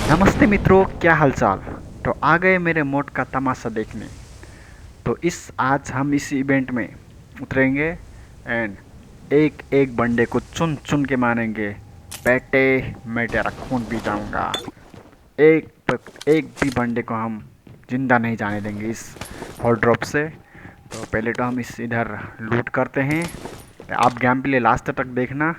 नमस्ते मित्रों, क्या हालचाल। तो आ गए मेरे मोड का तमाशा देखने। तो आज हम इस इवेंट में उतरेंगे एंड एक एक बंदे को चुन चुन के मारेंगे। बेटे, मैं तेरा खून पी जाऊंगा। एक भी बंदे को हम जिंदा नहीं जाने देंगे इस हॉट ड्रॉप से। तो पहले तो हम इस इधर लूट करते हैं। आप गेम प्ले लास्ट तक देखना।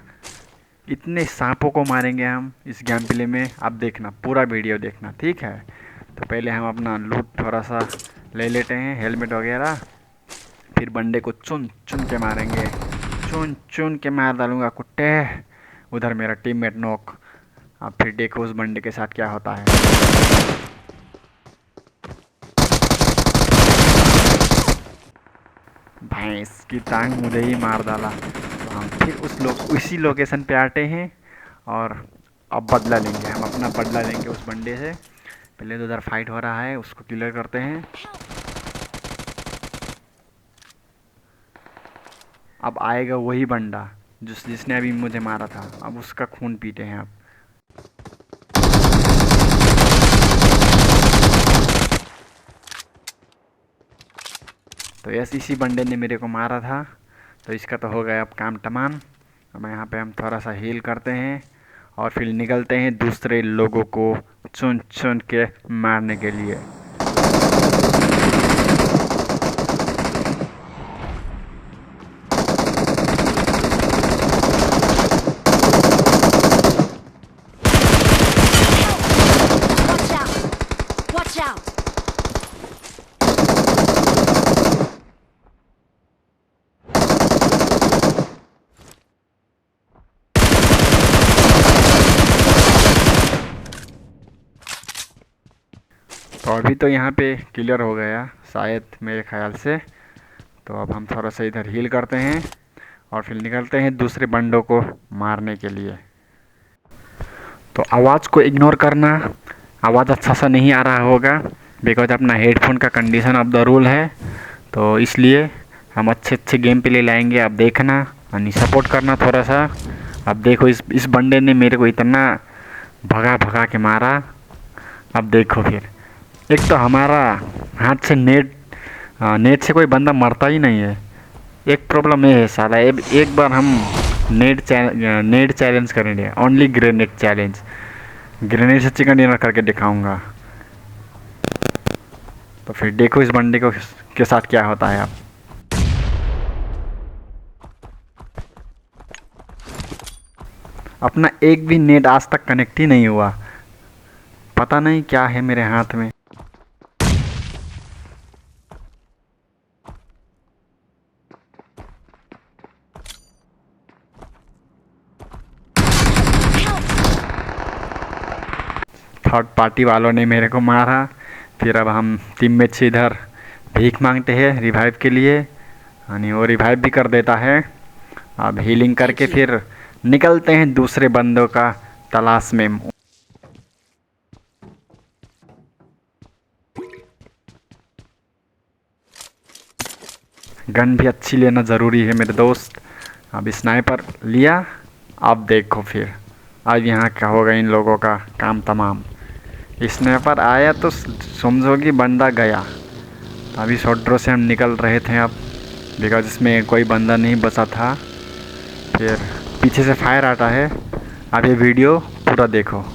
इतने सांपों को मारेंगे हम इस गेम प्ले में, आप देखना, पूरा वीडियो देखना, ठीक है। तो पहले हम अपना लूट थोड़ा सा ले लेते हैं, हेलमेट वगैरह। फिर बंदे को चुन चुन के मारेंगे, चुन चुन के मार डालूंगा कुत्ते। उधर मेरा टीममेट नॉक। अब फिर देखो उस बंदे के साथ क्या होता है। भैंस की टांग मुझे ही मार डाला। तो हम फिर उसी लोकेशन पे आते हैं और अब बदला लेंगे, हम अपना बदला लेंगे उस बंदे से। पहले तो उधर फाइट हो रहा है, उसको क्लियर करते हैं। अब आएगा वही बंदा जिसने अभी मुझे मारा था, अब उसका खून पीते हैं अब। तो यस, इसी बंदे ने मेरे को मारा था। तो इसका तो हो गया अब काम तमाम। अब यहाँ पे हम थोड़ा सा हील करते हैं और फिर निकलते हैं दूसरे लोगों को चुन चुन के मारने के लिए। Watch out! Watch out! तो अभी तो यहाँ पे क्लियर हो गया शायद, मेरे ख्याल से। तो अब हम थोड़ा सा इधर हील करते हैं और फिर निकलते हैं दूसरे बंदों को मारने के लिए। तो आवाज़ को इग्नोर करना, आवाज़ अच्छा सा नहीं आ रहा होगा बिकॉज अपना हेडफोन का कंडीशन ऑफ द रूल है। तो इसलिए हम अच्छे अच्छे गेम प्ले लाएंगे, आप देखना और सपोर्ट करना थोड़ा सा। अब देखो इस बंदे ने मेरे को इतना भगा भगा के मारा। अब देखो फिर, एक तो हमारा हाथ से नेट से कोई बंदा मरता ही नहीं है। एक प्रॉब्लम ये है साला, एक बार हम नेट चैलेंज करेंगे, ओनली ग्रेनेड चैलेंज। ग्रेनेड से चिकन डिनर करके दिखाऊंगा। तो फिर देखो इस बंदे को के साथ क्या होता है अब। अपना एक भी नेट आज तक कनेक्ट ही नहीं हुआ, पता नहीं क्या है मेरे हाथ में। थर्ड पार्टी वालों ने मेरे को मारा। फिर अब हम टीममेट से इधर भीख मांगते हैं रिवाइव के लिए, यानी वो रिवाइव भी कर देता है। अब हीलिंग Thank करके you. फिर निकलते हैं दूसरे बंदों का तलाश में। गन भी अच्छी लेना ज़रूरी है मेरे दोस्त। अब स्नाइपर लिया। अब देखो फिर, अब यहाँ क्या होगा इन लोगों का काम तमाम। स्नाइपर आया तो समझो कि बंदा गया। अभी शॉर्ट ड्रॉ से हम निकल रहे थे अब, बिकॉज इसमें कोई बंदा नहीं बचा था। फिर पीछे से फायर आता है। अब ये वीडियो पूरा देखो।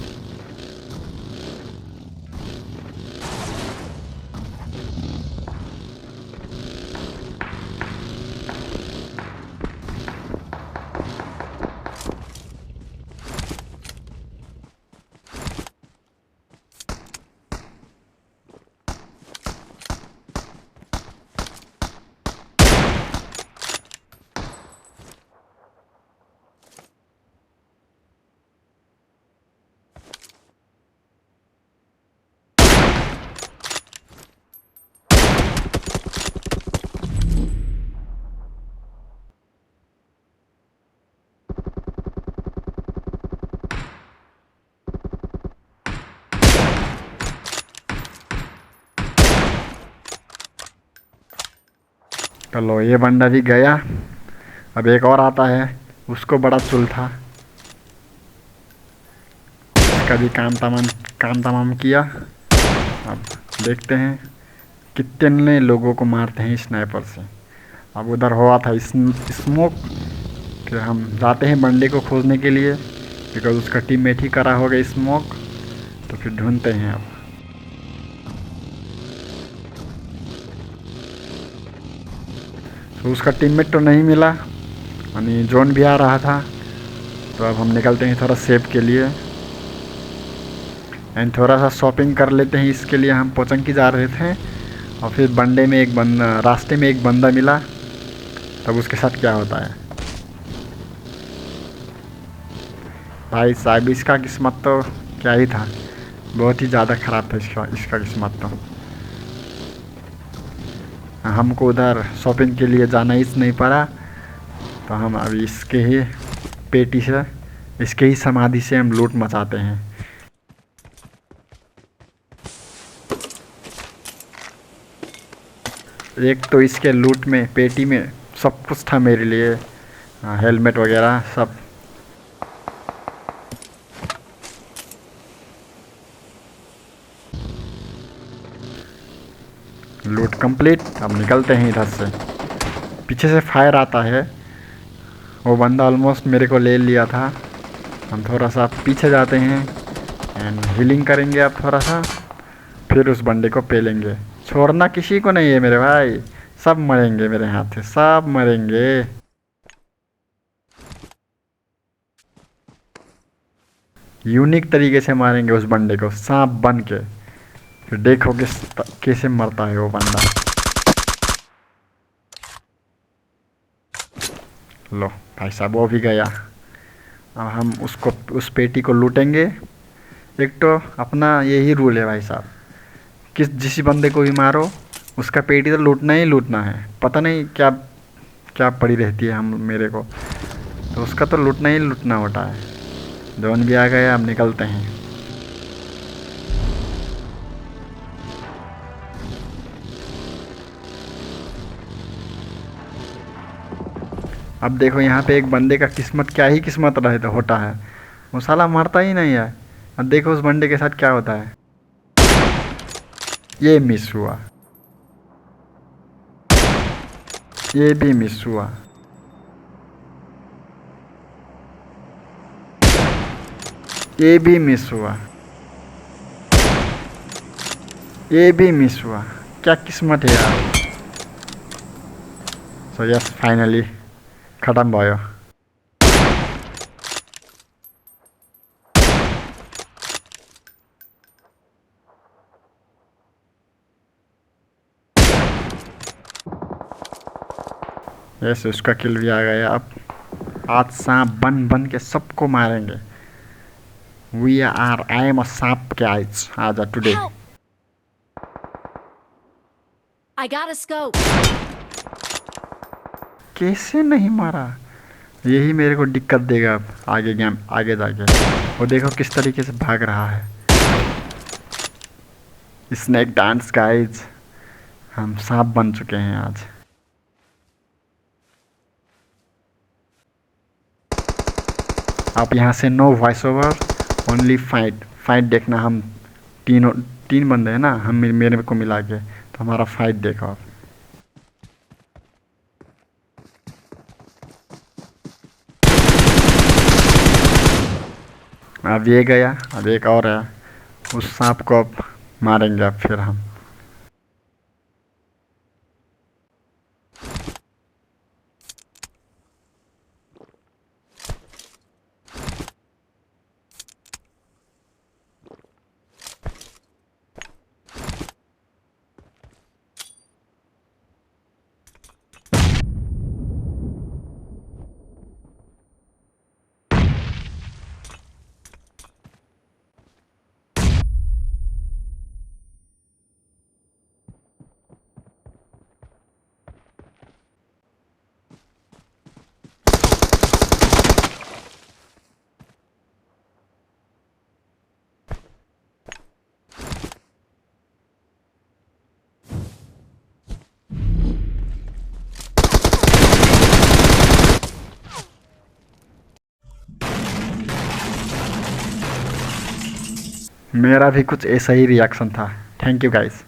चलो ये बंदा भी गया। अब एक और आता है, उसको बड़ा चुल था, उसका भी काम तमाम काम तमाम किया। अब देखते हैं कितने लोगों को मारते हैं स्नाइपर से। अब उधर हुआ था स्मोक, फिर हम जाते हैं बंदे को खोजने के लिए, बिकॉज उसका टीममेट ही करा होगा स्मोक। तो फिर ढूंढते हैं अब। तो उसका टीममेट तो नहीं मिला, यानी जोन भी आ रहा था। तो अब हम निकलते हैं थोड़ा सेव के लिए एंड थोड़ा सा शॉपिंग कर लेते हैं। इसके लिए हम पोचंकी जा रहे थे और फिर रास्ते में एक बंदा मिला। तब उसके साथ क्या होता है भाई साहब, इसका किस्मत तो क्या ही था, बहुत ही ज़्यादा ख़राब था इसका किस्मत तो। हमको उधर शॉपिंग के लिए जाना ही नहीं पड़ा। तो हम अभी इसके ही समाधि से हम लूट मचाते हैं। एक तो इसके लूट में पेटी में सब कुछ था मेरे लिए, हेलमेट वगैरह सब। लूट कंप्लीट। अब निकलते हैं इधर से। पीछे से फायर आता है, वो बंदा ऑलमोस्ट मेरे को ले लिया था। हम थोड़ा सा पीछे जाते हैं एंड हीलिंग करेंगे अब थोड़ा सा, फिर उस बंदे को पेलेंगे। छोड़ना किसी को नहीं है मेरे भाई, सब मरेंगे मेरे हाथ से, सब मरेंगे। यूनिक तरीके से मारेंगे उस बंदे को सांप बन के, फिर देखो कैसे मरता है वो बंदा। लो भाई साहब, वो भी गया। अब हम उस पेटी को लूटेंगे। एक तो अपना यही रूल है भाई साहब, जिस बंदे को भी मारो उसका पेटी तो लूटना ही लूटना है। पता नहीं क्या क्या पड़ी रहती है हम मेरे को, तो उसका तो लूटना ही लूटना होता है। जोन भी आ गए, अब निकलते हैं। अब देखो यहाँ पे एक बंदे का किस्मत क्या ही किस्मत रहता होता है, वो साला मरता ही नहीं है। अब देखो उस बंदे के साथ क्या होता है। ये मिस हुआ, ये भी मिस हुआ, ये भी मिस हुआ, ये भी मिस हुआ। क्या किस्मत है यार। सो यस, फाइनली खत्म भयो। यस, उसका किल भी आ गया। अब आज सांप बन बन के सबको मारेंगे। आई एम अ सांप गाइस आज today. Help! I got a scope. कैसे नहीं मारा, यही मेरे को दिक्कत देगा अब आगे गेम आगे जाके। वो देखो किस तरीके से भाग रहा है। स्नेक डांस गाइज, हम सांप बन चुके हैं आज। आप यहाँ से no voice over, only fight. Fight देखना। हम तीन बंदे हैं ना, हम मेरे को मिला के, तो हमारा फाइट देखो आप। अब ये गया, अब एक और है। उस सांप को अब मारेंगे अब फिर हम। मेरा भी कुछ ऐसा ही रिएक्शन था। Thank you guys.